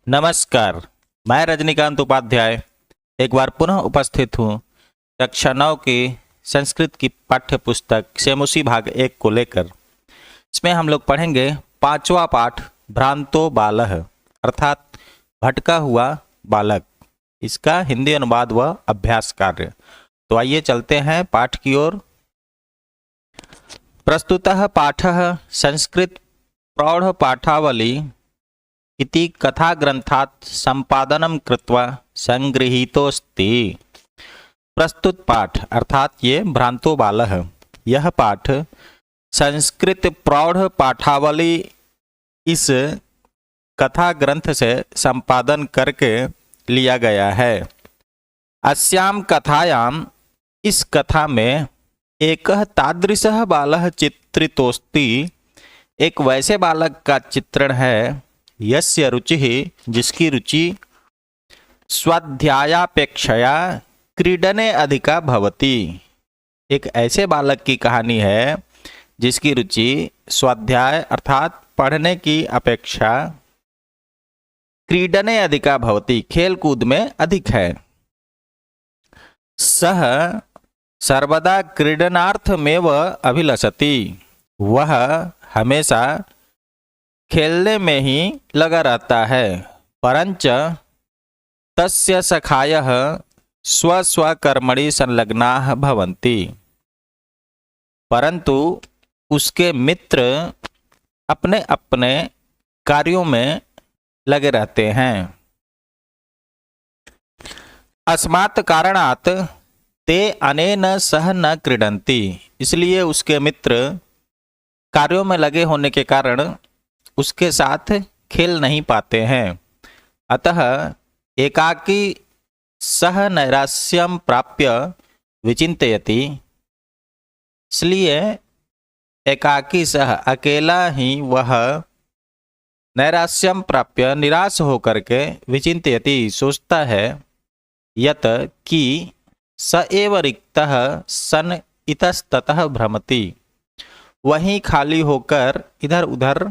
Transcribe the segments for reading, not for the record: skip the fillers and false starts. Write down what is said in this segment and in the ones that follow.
नमस्कार। मैं रजनीकांत उपाध्याय एक बार पुनः उपस्थित हूँ कक्षा 9 की संस्कृत की पाठ्य पुस्तक सेमुसी भाग 1 को लेकर। इसमें हम लोग पढ़ेंगे पांचवा पाठ भ्रांतो बालः अर्थात भटका हुआ बालक। इसका हिंदी अनुवाद व अभ्यास कार्य। तो आइए चलते हैं पाठ की ओर। प्रस्तुतः पाठः संस्कृत प्रौढ़ पाठावली इति कथा ग्रंथात् संपादनम कृत्वा संगृहीतोस्ति। प्रस्तुत पाठ अर्थात ये भ्रांतो बालः, यह पाठ संस्कृत प्रौढ़ पाठावली इस कथा ग्रंथ से संपादन करके लिया गया है। अस्याम कथायाम, इस कथा में एक तादृशः बालः चित्रितोस्ति, एक वैसे बालक का चित्रण है यस्य रुचि, जिसकी रुचि स्वाध्यायापेक्षया क्रीडने अधिका भवति। एक ऐसे बालक की कहानी है जिसकी रुचि स्वाध्याय अर्थात पढ़ने की अपेक्षा क्रीडने अधिका भवति, खेल कूद में अधिक है। सह सर्वदा क्रीडनार्थमेव अभिलषति, वह हमेशा खेलने में ही लगा रहता है। परंच तस्य सखायः स्वस्वकर्मणि संलग्नाः भवन्ति, परंतु उसके मित्र अपने अपने कार्यों में लगे रहते हैं। अस्मात् कारणात् ते अनेन सह न क्रीडन्ति, इसलिए उसके मित्र कार्यों में लगे होने के कारण उसके साथ खेल नहीं पाते हैं। अतः एकाकी सह नैरास्यम प्राप्य विचिंतयति, इसलिए एकाकी सह अकेला ही वह नैरास्यम प्राप्य निराश होकर के विचिंतयति सोचता है, यत कि स एव रिक्तः सन इतस्ततः भ्रमति, वहीं खाली होकर इधर उधर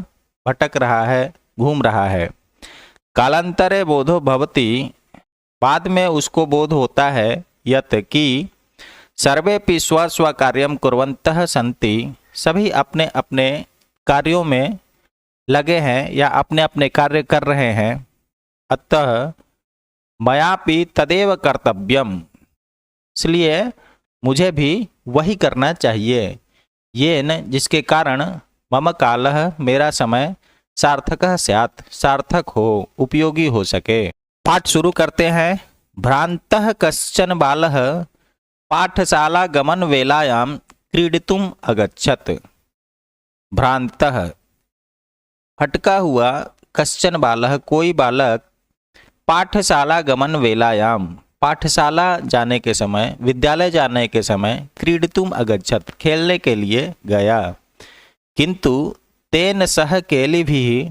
भटक रहा है, घूम रहा है। कालांतरे बोधो भवति, बाद में उसको बोध होता है यत कि सर्वेपि स्व स्व कार्यम कुर्वन्तः सन्ति, सभी अपने अपने कार्यों में लगे हैं या अपने अपने कार्य कर रहे हैं। अतः मयापि तदेव कर्तव्यम, इसलिए मुझे भी वही करना चाहिए। येन, जिसके कारण मम कालः, मेरा समय सार्थकः स्यात्, सार्थक हो, उपयोगी हो सके। पाठ शुरू करते हैं। भ्रांतः कश्चन बालः पाठशाला गमन वेलायां क्रीडितुम् अगच्छत्। भ्रांतः भटका हुआ, कश्चन बालः कोई बालक, पाठशाला गमन वेलायाम पाठशाला जाने के समय, विद्यालय जाने के समय, क्रीडितुम् अगच्छत् खेलने के लिए गया। किंतु तेन सह केलिभिः,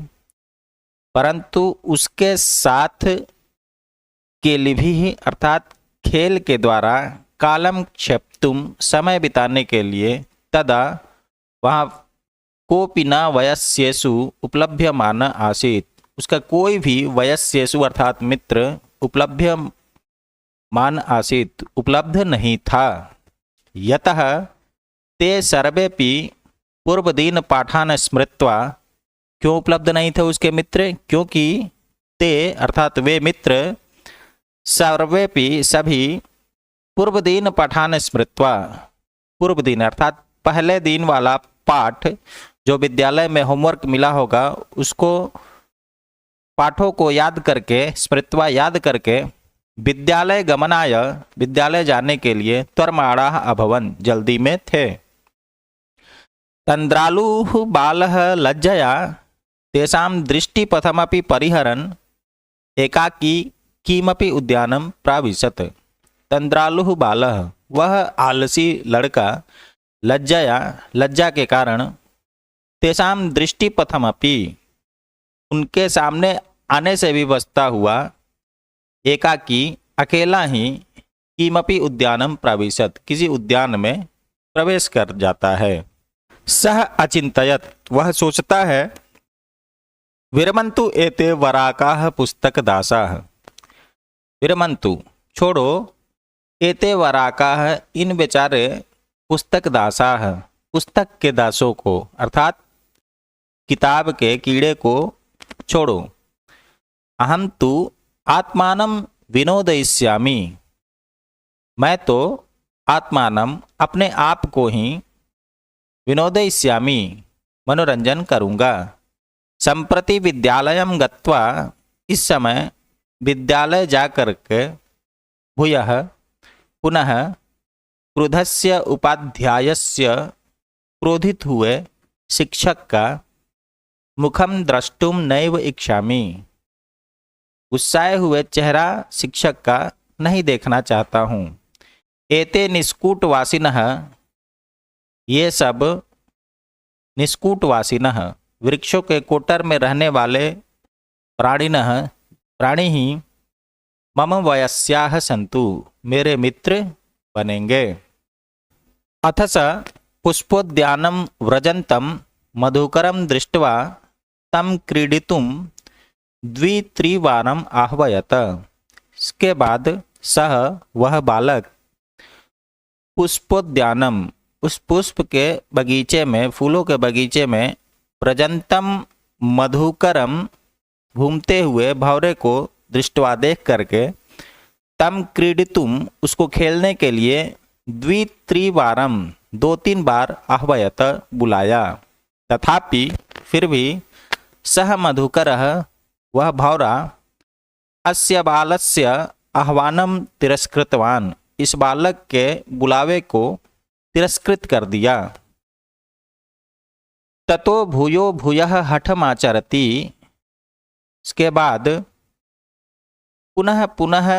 परंतु उसके साथ केलिभिः अर्थात खेल के द्वारा, कालम क्षेप्तुम समय बिताने के लिए, तदा वहाँ कोपि न वयस्येषु उपलभ्यमान आसीत्, उसका कोई भी वयस्येषु अर्थात मित्र उपलभ्यमान आसीत् उपलब्ध नहीं था। यतः ते सर्वेपि पूर्वदीन पाठान स्मृत्वा, क्यों उपलब्ध नहीं थे उसके मित्र? क्योंकि ते अर्थात वे मित्र सर्वेपि सभी पूर्वदीन पाठान स्मृत्वा, पूर्व दिन अर्थात पहले दिन वाला पाठ जो विद्यालय में होमवर्क मिला होगा, उसको पाठों को याद करके, स्मृत्वा याद करके, विद्यालय गमनाय विद्यालय जाने के लिए त्वरमाणाः अभवन् जल्दी में थे। तंद्रालुः बालः लज्जया तेषां दृष्टिपथमपि परिहरन् एकाकी किमपि उद्यानं प्राविशत्। तंद्रालुः बालः, वह आलसी लड़का, लज्जया लज्जा के कारण, तेषां दृष्टिपथमपि उनके सामने आने से भी बचता हुआ, एकाकी अकेला ही, किमपि उद्यानं प्राविशत् किसी उद्यान में प्रवेश कर जाता है। सह अचिंतयत, वह सोचता है, विरमन्तु एते वराकाः पुस्तकदासाः। विरमन्तु छोड़ो, एते वराकाः इन बेचारे पुस्तकदासाः पुस्तक के दासों को अर्थात किताब के कीड़े को छोड़ो। अहम तु आत्मानं विनोदयिष्यामि, मैं तो आत्मानं अपने आप को ही विनोदयिष्यामि मनोरंजन करूँगा। संप्रति विद्यालयं गत्वा इस समय विद्यालय जाकर के भूयः पुनः क्रुद्धस्य उपाध्यायस्य क्रोधित हुए शिक्षक का मुखम द्रष्टुम नैव इच्छामि, गुस्साए हुए चेहरा शिक्षक का नहीं देखना चाहता हूँ। एते निष्कूटवासिनः, ये सब निष्कूटवासिनः वृक्षों के कोटर में रहने वाले प्राणी ही मम वयस्याः सन्तु, मेरे मित्र बनेंगे। अथ स पुष्पोद्यानं व्रजन्तं मधुकरं दृष्ट्वा तं क्रीडितुं द्वित्रिवारम् आह्वयत। इसके बाद वह बालक पुष्पोद्यानम, उस पुष्प के बगीचे में, फूलों के बगीचे में, व्रजंतम मधुकरम, घूमते हुए भौरे को दृष्टवा देख करके, तम क्रीडितुम, उसको खेलने के लिए, द्वित्रिवारम, 2-3 बार आह्वयत, बुलाया। तथापि फिर भी सह मधुकरः, वह भौरा, अस्य बालस्य आह्वानम तिरस्कृतवान, इस बालक के बुलावे को तिरस्कृत कर दिया। ततो भूयो भूयः हठमाचरति, इसके बाद पुनः पुनः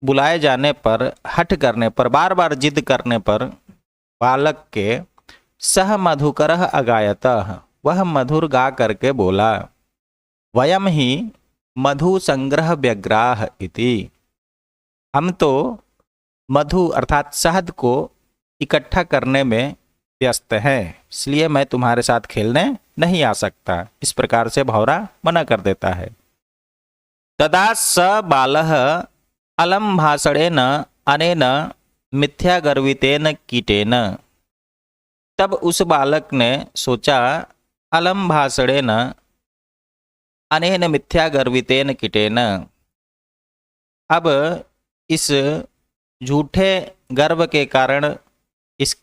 बुलाए जाने पर, हठ करने पर, बार बार जिद करने पर बालक के सह मधुकरः अगायतः, वह मधुर गा करके बोला, वयम ही मधु संग्रह व्यग्राः इति, हम तो मधु अर्थात शहद को इकट्ठा करने में व्यस्त हैं, इसलिए मैं तुम्हारे साथ खेलने नहीं आ सकता। इस प्रकार से भौरा मना कर देता है। तदा स बालः अलम भाषणेन अनेन मिथ्यागर्वितेन कीटेन, तब उस बालक ने सोचा, अलम भाषणेन अनेन मिथ्यागर्वितेन कीटेन, अब इस झूठे गर्व के कारण इस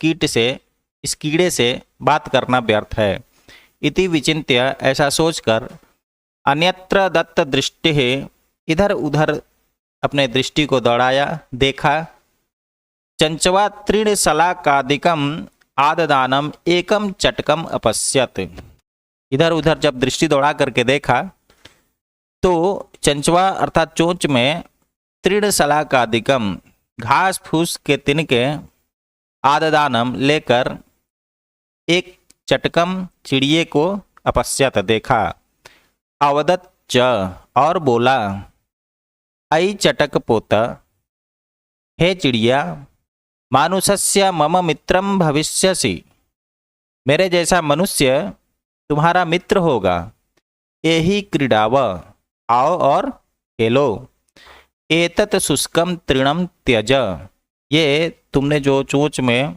कीड़े से बात करना व्यर्थ है। इति विचिन्त्य, ऐसा सोचकर, अन्यत्र दत्त दृष्टि, इधर उधर अपने दृष्टि को दौड़ाया, देखा। चंचवा तृण शलाकादिकम आददानम एकम चटकम अपश्यत, इधर उधर जब दृष्टि दौड़ा करके देखा तो चंचवा अर्थात चोंच में तृण शलाकादिकम, घास फूस के तिनके, आददानम लेकर, एक चटकम चिड़िए को अपश्यत देखा। अवदत च, और बोला, अयि चटक पोत, हे चिड़िया, मानुषस्य मम मित्रम भविष्यसि, मेरे जैसा मनुष्य तुम्हारा मित्र होगा। एहि क्रीडाव, आओ और खेलो। एतत शुष्कम तृणम त्यज, ये तुमने जो चोंच में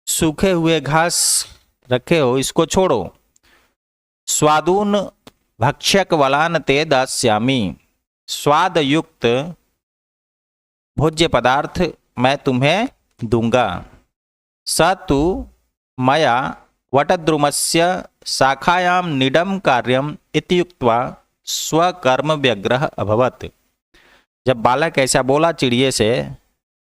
सूखे हुए घास रखे हो, इसको छोड़ो। स्वादून भक्ष्यक वलान ते दास्यामि, स्वाद युक्त भोज्य पदार्थ मैं तुम्हें दूंगा। स तु मया वटद्रुमस्य शाखायां निडम कार्यम इति उक्त्वा स्वकर्म व्यग्रह अभवत। जब बालक ऐसा बोला चिड़िए से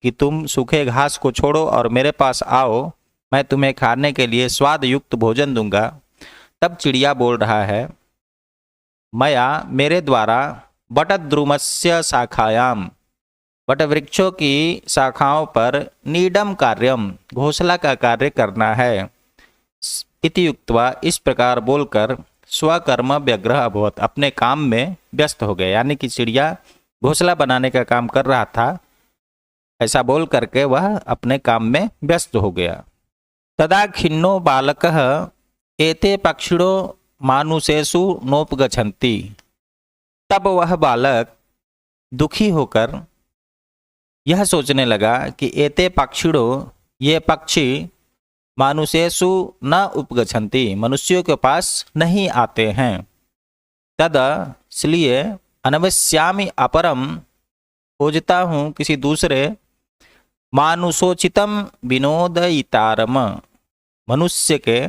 कि तुम सूखे घास को छोड़ो और मेरे पास आओ, मैं तुम्हें खाने के लिए स्वाद युक्त भोजन दूंगा, तब चिड़िया बोल रहा है, मया, मेरे द्वारा, वटद्रुमस्य शाखायाम, वट वृक्षों की शाखाओं पर, नीडम कार्यम, घोंसला का कार्य करना है। इति उक्त्वा, इस प्रकार बोलकर, स्वकर्म व्यग्रह अभवत, अपने काम में व्यस्त हो गए। यानी कि चिड़िया घोंसला बनाने का काम कर रहा था, ऐसा बोल करके वह अपने काम में व्यस्त हो गया। तदा खिन्नो बालकः एते पक्षिणो मानुषेषु नोपगच्छन्ति। तब वह बालक दुखी होकर यह सोचने लगा कि एते पक्षिणो, ये पक्षी मानुषेषु न उपगच्छन्ति, मनुष्यों के पास नहीं आते हैं। तद इसलिए अन्वेष्यामि अपरम, खोजता हूँ किसी दूसरे, मानुषोचितम विनोदयितारम, मनुष्य के,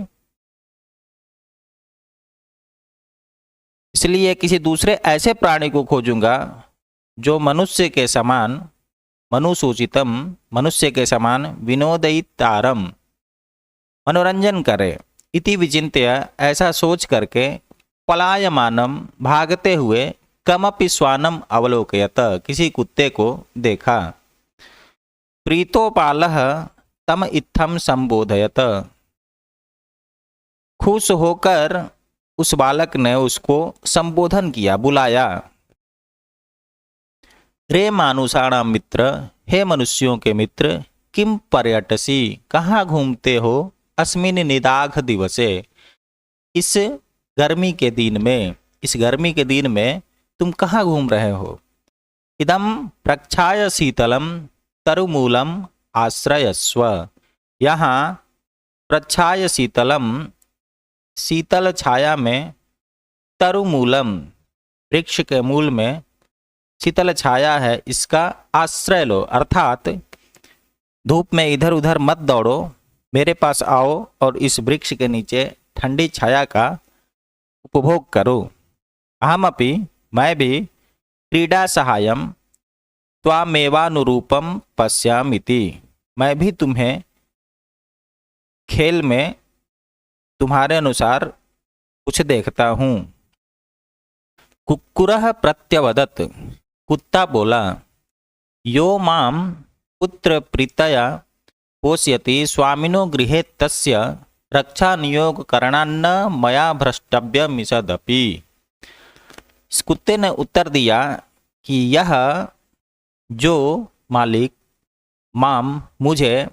इसलिए किसी दूसरे ऐसे प्राणी को खोजूंगा जो मनुष्य के समान, मनुसूचितम, मनुष्य के समान, विनोदयितारम, मनोरंजन करे। इति विचिन्त्य, ऐसा सोच करके, पलायमानम, भागते हुए, कमपि श्वानम अवलोकयत, किसी कुत्ते को देखा। प्रीतोपालः तम इत्थम संबोधयत, खुश होकर उस बालक ने उसको संबोधन किया, बुलाया। रे मानुषाणाम मित्र, हे मनुष्यों के मित्र, किम पर्यटसी, कहाँ घूमते हो, अस्मिन निदाघ दिवसे, इस गर्मी के दिन में, इस गर्मी के दिन में तुम कहाँ घूम रहे हो। इदम प्रक्षाय शीतलम तरुमूलम आश्रयस्व, यहाँ प्रक्षाय शीतलम, शीतल छाया में, तरुमूलम, वृक्ष के मूल में शीतल छाया है, इसका आश्रय लो, अर्थात धूप में इधर उधर मत दौड़ो, मेरे पास आओ और इस वृक्ष के नीचे ठंडी छाया का उपभोग करो। अहमपि, मैं भी, क्रीडा सहायम त्वामेवानुरूपम पश्यामिति, मैं भी तुम्हें खेल में तुम्हारे अनुसार कुछ देखता हूँ। कुक्कुरः प्रत्यवदत्, कुत्ता बोला, यो माम पुत्र प्रीतया पोषयति स्वामिनो गृहे तस्य रक्षा नियोग करणान्न मया भ्रष्टव्यमिषदपि। इस कुत्ते ने उत्तर दिया कि यह जो मालिक माम, मुझे,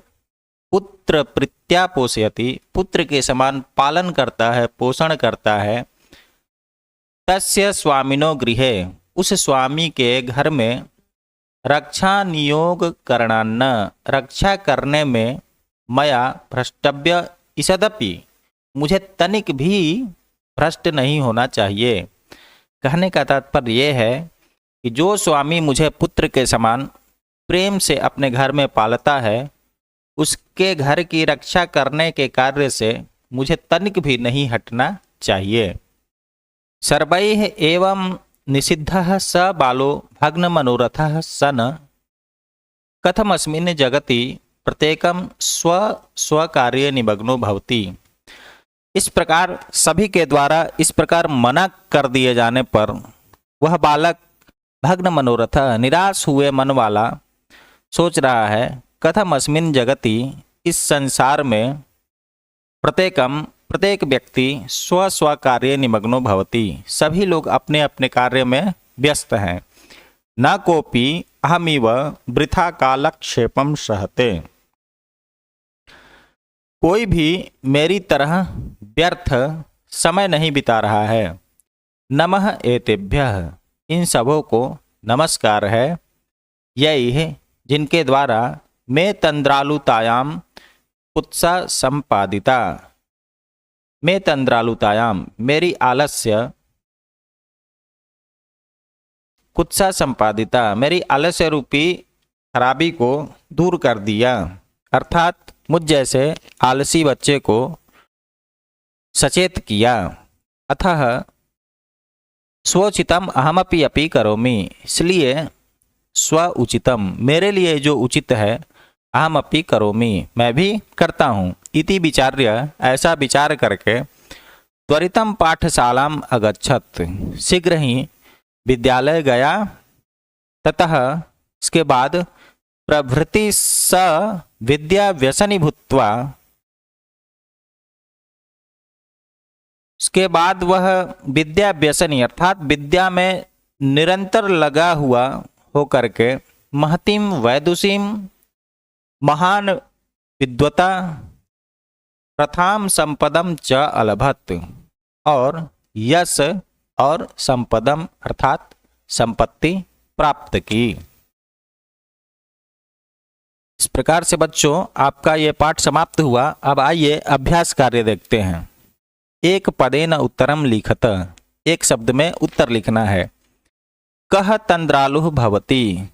पुत्र प्रीत्या पोषयति, पुत्र के समान पालन करता है, पोषण करता है, तस्य स्वामिनो गृहे, उस स्वामी के घर में, रक्षा नियोग करणान्न, रक्षा करने में, मया भ्रष्टव्य ईषदपि, मुझे तनिक भी भ्रष्ट नहीं होना चाहिए। कहने का तात्पर्य यह है कि जो स्वामी मुझे पुत्र के समान प्रेम से अपने घर में पालता है, उसके घर की रक्षा करने के कार्य से मुझे तनिक भी नहीं हटना चाहिए। सर्वैः एवं निषिद्धः स बालो भग्न मनोरथः सन, कथमस्मिन् जगति प्रत्येकम स्व कार्य निमग्नो भवति। इस प्रकार सभी के द्वारा इस प्रकार मना कर दिए जाने पर वह बालक भग्न मनोरथ, निराश हुए मन वाला, सोच रहा है, कथमस्मिन् जगति, इस संसार में, प्रत्येकम, प्रत्येक व्यक्ति, स्व कार्य निमग्नो भवति, सभी लोग अपने अपने कार्य में व्यस्त हैं। न कोपि अहमिव वृथा कालक्षेपम सहते, कोई भी मेरी तरह व्यर्थ समय नहीं बिता रहा है। नमः एतेभ्यः, इन सबों को नमस्कार है। यही जिनके द्वारा मैं तंद्रालुतायाम कुत्सा संपादिता, मैं तंद्रालुतायाम, मेरी आलस्य, कुत्सा संपादिता, मेरी आलस्य रूपी खराबी को दूर कर दिया, अर्थात मुझ जैसे आलसी बच्चे को सचेत किया। अतः स्वोचितम अहमपि अपि करोमि, इसलिए स्व उचितम, मेरे लिए जो उचित है, अहमपि करोमि, मैं भी करता हूँ। इति विचार्य, ऐसा विचार करके, त्वरितम पाठशालाम अगच्छत, शीघ्र ही विद्यालय गया। ततः इसके बाद प्रभृति स विद्या व्यसनी भूत्वा, उसके बाद वह विद्या व्यसनी अर्थात विद्या में निरंतर लगा हुआ होकर के, महतीम वैदुषीम, महान विद्वता, प्रथाम संपदम च अलभत, और यश और संपदम अर्थात संपत्ति प्राप्त की। इस प्रकार से बच्चों आपका ये पाठ समाप्त हुआ। अब आइए अभ्यास कार्य देखते हैं। एक पदेन उत्तरम लिखत, एक शब्द में उत्तर लिखना है। कह तंद्रालु भवती,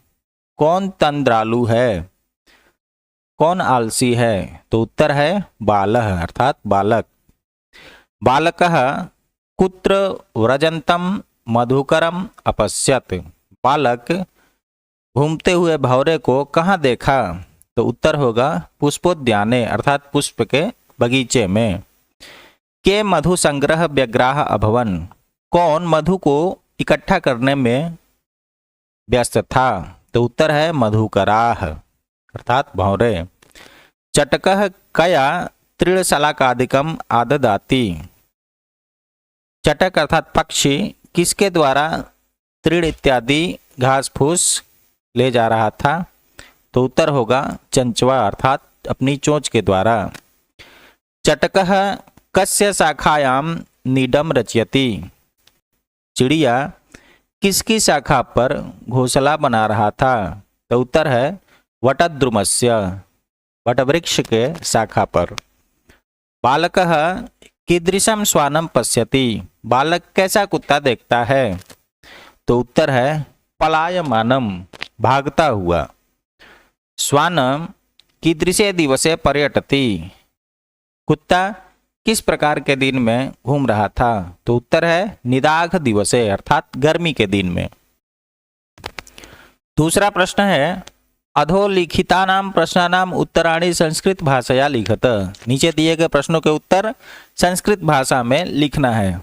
कौन तंद्रालु है, कौन आलसी है, तो उत्तर है बालः अर्थात बालक। बालकः कुत्र व्रजंतम मधुकरम अपश्यत, बालक घूमते हुए भौरे को कहाँ देखा, तो उत्तर होगा पुष्पोद्याने अर्थात पुष्प के बगीचे में। के मधु संग्रह व्यग्राह अभवन, कौन मधु को इकट्ठा करने में व्यस्त था, तो उत्तर है मधुकराह अर्थात भौरे। चटकः कया तृणशलाकादिकम आददाति, चटक अर्थात पक्षी किसके द्वारा तृण इत्यादि घास फूस ले जा रहा था, तो उत्तर होगा चंचवा अर्थात अपनी चोंच के द्वारा। चटकः कस्य शाखायाम नीडम रचयति, चिड़िया किसकी शाखा पर घोंसला बना रहा था, तो उत्तर है वटद्रुमस्य वटवृक्ष के शाखा पर। बालकः कीदृशम श्वानम पश्यति, बालक कैसा कुत्ता देखता है, तो उत्तर है पलायमानम भागता हुआ। श्वानम कीदृशे दिवसे पर्यटति, कुत्ता किस प्रकार के दिन में घूम रहा था, तो उत्तर है निदाघ दिवसे अर्थात गर्मी के दिन में। दूसरा प्रश्न है अधोलिखितानाम प्रश्नानाम उत्तराणि संस्कृत भाषाया लिखत, नीचे दिए गए प्रश्नों के उत्तर संस्कृत भाषा में लिखना है।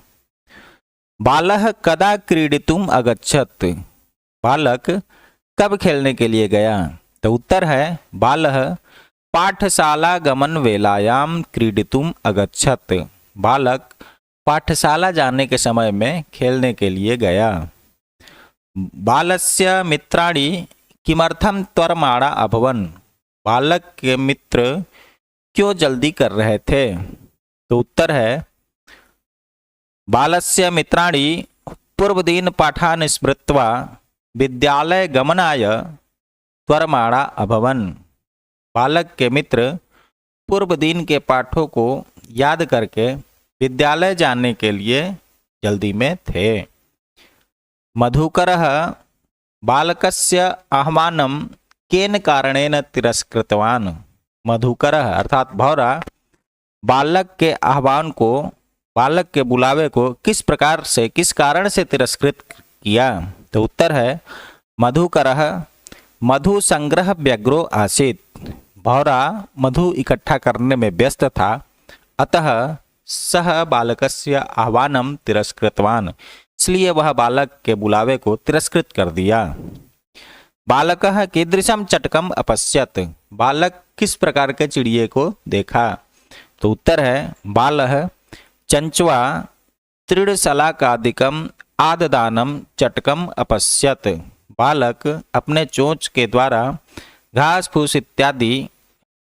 बालः कदा क्रीडितुम अगच्छत, बालक कब खेलने के लिए गया, तो उत्तर है बालः पाठशाला गमन वेलायाम क्रीडितुम अगच्छत, बालक पाठशाला जाने के समय में खेलने के लिए गया। बालस्य मित्राणि किमर्थम त्वरमाणा अभवन, बालक के मित्र क्यों जल्दी कर रहे थे, तो उत्तर है बालस्य मित्राणि पूर्वदिन पाठान् स्मृत्वा विद्यालय गमनाय त्वरमाणा अभवन, बालक के मित्र पूर्व दिन के पाठों को याद करके विद्यालय जाने के लिए जल्दी में थे। मधुकरः बालकस्य आह्वानं केन कारणेन तिरस्कृतवान्, मधुकरः अर्थात भौरा बालक के आह्वान को, बालक के बुलावे को किस प्रकार से किस कारण से तिरस्कृत किया, तो उत्तर है मधुकरः मधु संग्रह व्यग्रो आसीत्, भौरा मधु इकट्ठा करने में व्यस्त था, अतः सह बालकस्य आह्वानं तिरस्कृतवान्, इसलिए वह बालक के बुलावे को तिरस्कृत कर दिया। बालकः कीदृशं चटकम अपश्यत, बालक किस प्रकार के चिड़िए को देखा, तो उत्तर है बालः चंचवा तृणशलाकादिकम आददानम चटकम अपश्यत, बालक अपने चोंच के द्वारा घास फूस इत्यादि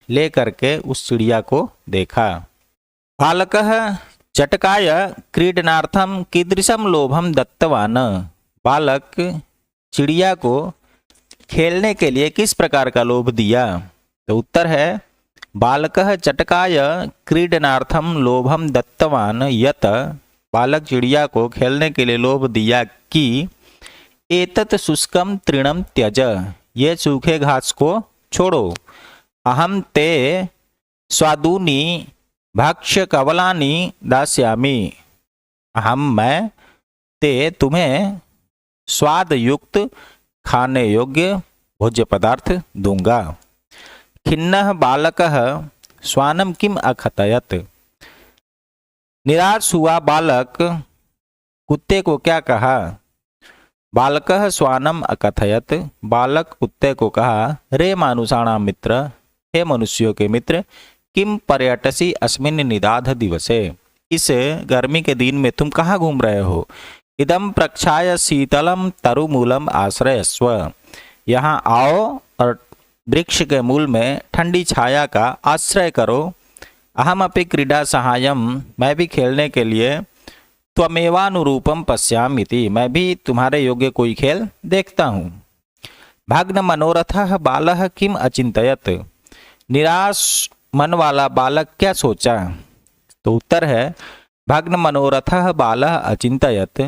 ले करके उस चिड़िया को देखा। बालकः चटकाय क्रीडनार्थम कीदृशम लोभम दत्तवान, बालक चिड़िया को खेलने के लिए किस प्रकार का लोभ दिया, तो उत्तर है बालकः चटकाय क्रीडनार्थम लोभम दत्तवान यत, बालक चिड़िया को खेलने के लिए लोभ दिया कि एतत् शुष्कम तृणम त्यज, ये सूखे घास को छोड़ो, अहम ते स्वादूनी भक्ष्य कवलानी दास्यामि, मैं ते तुम्हें स्वाद युक्त खाने योग्य भोज्य पदार्थ दूंगा। खिन्नः बालकः श्वानं किम अकथयत, निराश हुआ बालक कुत्ते को क्या कहा, बालकः श्वानम अकथयत, बालक कुत्ते को कहा रे मानुषाणां मित्र, हे मनुष्यों के मित्र, किम पर्यटसी अस्मिन् निदाध दिवसे, इस गर्मी के दिन में तुम कहाँ घूम रहे हो, इदम प्रक्षाय शीतलम तरुमूलम आश्रयस्व, यहाँ आओ और वृक्ष के मूल में ठंडी छाया का आश्रय करो। अहम अपि क्रीडा सहायम, मैं भी खेलने के लिए त्वमेवानुरूपम पश्यामीति, मैं भी तुम्हारे योग्य कोई खेल देखता हूँ। भग्न मनोरथः बालः किम अचिंतयत, निराश मन वाला बालक क्या सोचा? तो उत्तर है भग्न मनोरथः बालः अचिंतयत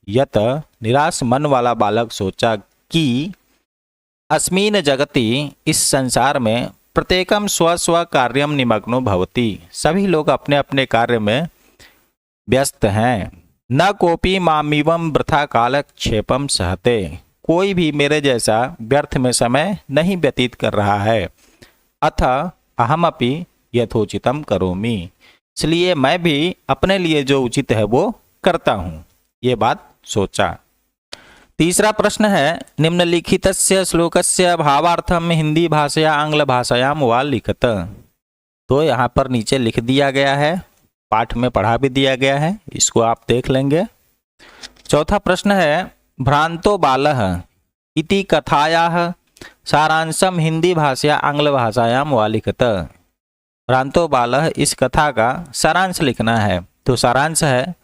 यत, निराश मन वाला बालक सोचा कि अस्मिन् जगति, इस संसार में प्रत्येकम स्व स्व कार्यम निमग्नो भवति, सभी लोग अपने अपने कार्य में व्यस्त हैं। न कोपी मामिवम वृथा कालक्षेपम सहते, कोई भी मेरे जैसा व्यर्थ में समय नहीं व्यतीत कर रहा है। अथ अहमपि यथोचितम करोमि, इसलिए मैं भी अपने लिए जो उचित है वो करता हूँ। ये बात सोचा। तीसरा प्रश्न है निम्नलिखितस्य श्लोकस्य भावार्थम हिंदी भाषया आंग्ल भाषायाम वा लिखत। तो यहाँ पर नीचे लिख दिया गया है, पाठ में पढ़ा भी दिया गया है, इसको आप देख लेंगे। चौथा प्रश्न है भ्रांतो बालः इति कथायाः सारांशम हिंदी भाषया आंग्ल भाषायाम वा लिखत। भ्रांतो बालः, इस कथा का सारांश लिखना है। तो सारांश है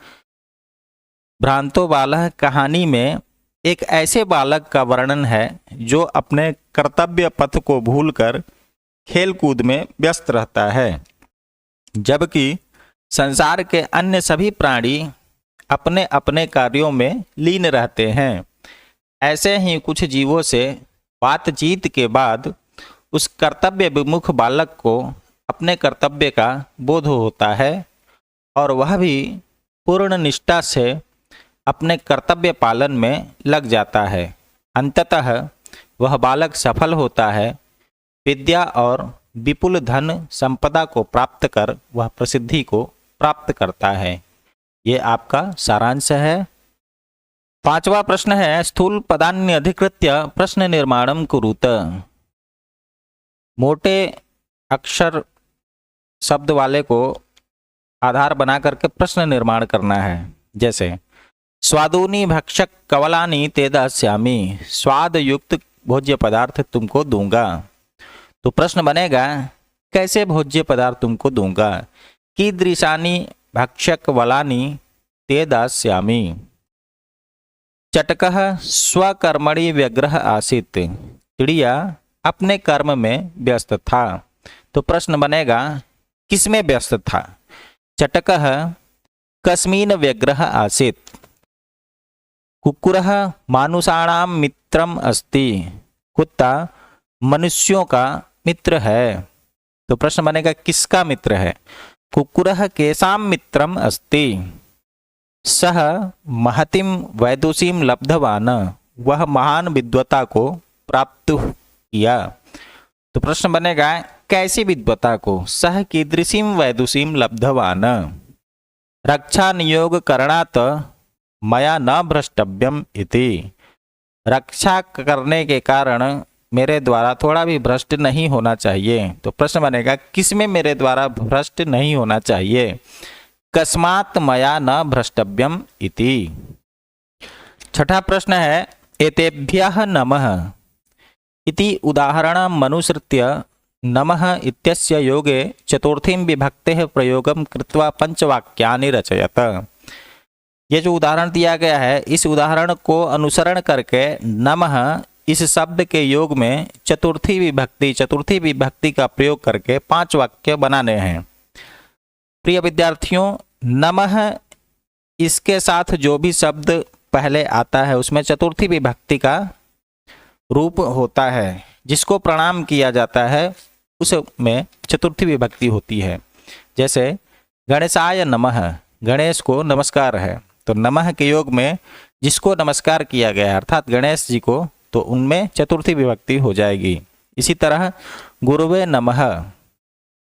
भ्रांतो बालः कहानी में एक ऐसे बालक का वर्णन है जो अपने कर्तव्य पथ को भूलकर खेल कूद में व्यस्त रहता है, जबकि संसार के अन्य सभी प्राणी अपने अपने कार्यों में लीन रहते हैं। ऐसे ही कुछ जीवों से बातचीत के बाद उस कर्तव्य विमुख बालक को अपने कर्तव्य का बोध होता है और वह भी पूर्ण निष्ठा से अपने कर्तव्य पालन में लग जाता है। अंततः वह बालक सफल होता है, विद्या और विपुल धन संपदा को प्राप्त कर वह प्रसिद्धि को प्राप्त करता है। ये आपका सारांश है। पांचवा प्रश्न है स्थूल पदान्य अधिकृत्य प्रश्न निर्माणम कुरुत। मोटे अक्षर शब्द वाले को आधार बना करके प्रश्न निर्माण करना है। जैसे स्वादूनी भक्षक कवलानी ते दास्यामि, स्वाद युक्त भोज्य पदार्थ तुमको दूंगा। तो प्रश्न बनेगा कैसे भोज्य पदार्थ तुमको दूंगा। कीदृशानि भक्षक वलानी ते दास्यामि। चटकः स्वकर्मणि व्यग्रह आसीत्, चिड़िया अपने कर्म में व्यस्त था। तो प्रश्न बनेगा किसमें व्यस्त था। चटकः कस्मिन् व्यग्रह आसीत्। कुक्कुरः मानुषाणां मित्रम अस्ति, कुत्ता मनुष्यों का मित्र है। तो प्रश्न बनेगा किसका मित्र है। कुक्कुरः केषां मित्रम अस्ति। सह महतिम वैदुषीम लब्धवान, वह महान विद्वता को प्राप्त किया। तो प्रश्न बनेगा कैसी विद्वता को। सह कीदृशीम वैदुषीम लब्धवान। रक्षा नियोग करणात् मया न भ्रष्टव्यम इति, रक्षा करने के कारण मेरे द्वारा थोड़ा भी भ्रष्ट नहीं होना चाहिए। तो प्रश्न बनेगा किसमें मेरे द्वारा भ्रष्ट नहीं होना चाहिए। कस्मात् मया न भ्रष्टव्यम इति। छठा प्रश्न है एतेभ्यः नमः इति उदाहरणमनुसृत्य नमः इत्यस्य योगे चतुर्थीं विभक्तेः प्रयोगं कृत्वा पंचवाक्यानि रचयत। ये जो उदाहरण दिया गया है, इस उदाहरण को अनुसरण करके नमः इस शब्द के योग में चतुर्थी विभक्ति का प्रयोग करके 5 वाक्य बनाने हैं। प्रिय विद्यार्थियों, नमः इसके साथ जो भी शब्द पहले आता है उसमें चतुर्थी विभक्ति का रूप होता है। जिसको प्रणाम किया जाता है उसमें चतुर्थी विभक्ति होती है। जैसे गणेशाय नमः, गणेश को नमस्कार है, तो नमः के योग में जिसको नमस्कार किया गया है अर्थात गणेश जी को, तो उनमें चतुर्थी विभक्ति हो जाएगी। इसी तरह गुरुवे नमः,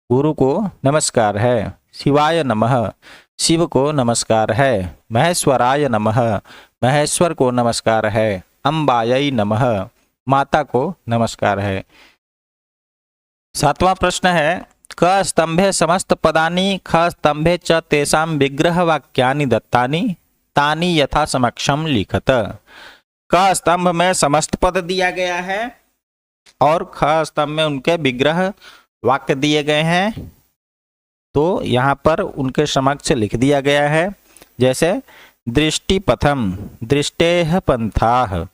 गुरु को नमस्कार है। शिवाय नमः, शिव को नमस्कार है। महेश्वराय नमः, महेश्वर को नमस्कार है। अम्बायै नमः, माता को नमस्कार है। 7वां प्रश्न है क स्तंभे समस्त पदानि ख स्तंभे च तेषां विग्रह वाक्यानि दत्तानि तानि यथा समक्षम लिखत। क स्तंभ में समस्त पद दिया गया है और ख स्तंभ में उनके विग्रह वाक्य दिए गए हैं, तो यहाँ पर उनके समक्ष लिख दिया गया है। जैसे दृष्टिपथम, दृष्टेः पंथाः,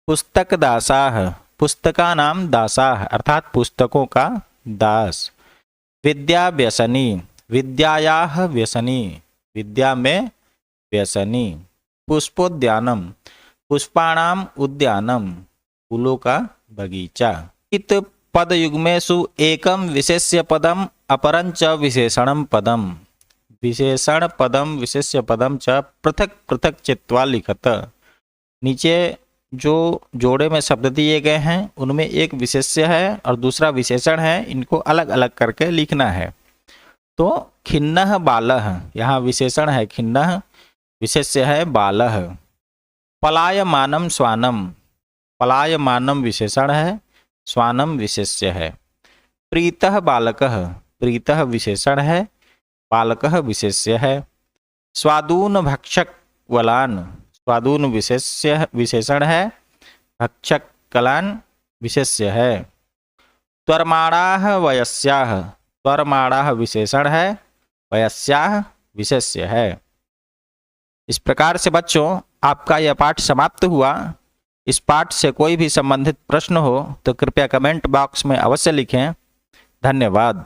पुस्तकदासाः, पुस्तकानां दासाः अर्थात पुस्तकों का दास। विद्या व्यसनी, विद्यायाः व्यसनी, विद्या में व्यसनी। पुष्पोद्यानम, पुष्पाणाम उद्यानम, फूलों का बगीचा। इत पद युग्मेषु एकम विशेष्य पदम अपरंच विशेषणम पदम, विशेषण पदम विशेष्य पदम च पृथक पृथक चित्वा लिखत। नीचे जो जोड़े में शब्द दिए गए हैं उनमें एक विशेष्य है और दूसरा विशेषण है, इनको अलग अलग करके लिखना है। तो खिन्नः बालः, यहाँ विशेषण है खिन्नः, विशेष्य है बालः। पलायमानम श्वानम, पलायमानम विशेषण है, श्वानम विशेष्य है। प्रीतः बालकः, प्रीतः विशेषण है, बालकः विशेष्य है। स्वादून भक्षक वलान, स्वादून विशेषण है, भक्षक कलान विशेष्य है। त्वरमाणाः वयस्याः, त्वरमाणाः विशेषण है, वयस्याः विशेष्य है। इस प्रकार से बच्चों आपका यह पाठ समाप्त हुआ। इस पाठ से कोई भी संबंधित प्रश्न हो तो कृपया कमेंट बॉक्स में अवश्य लिखें। धन्यवाद।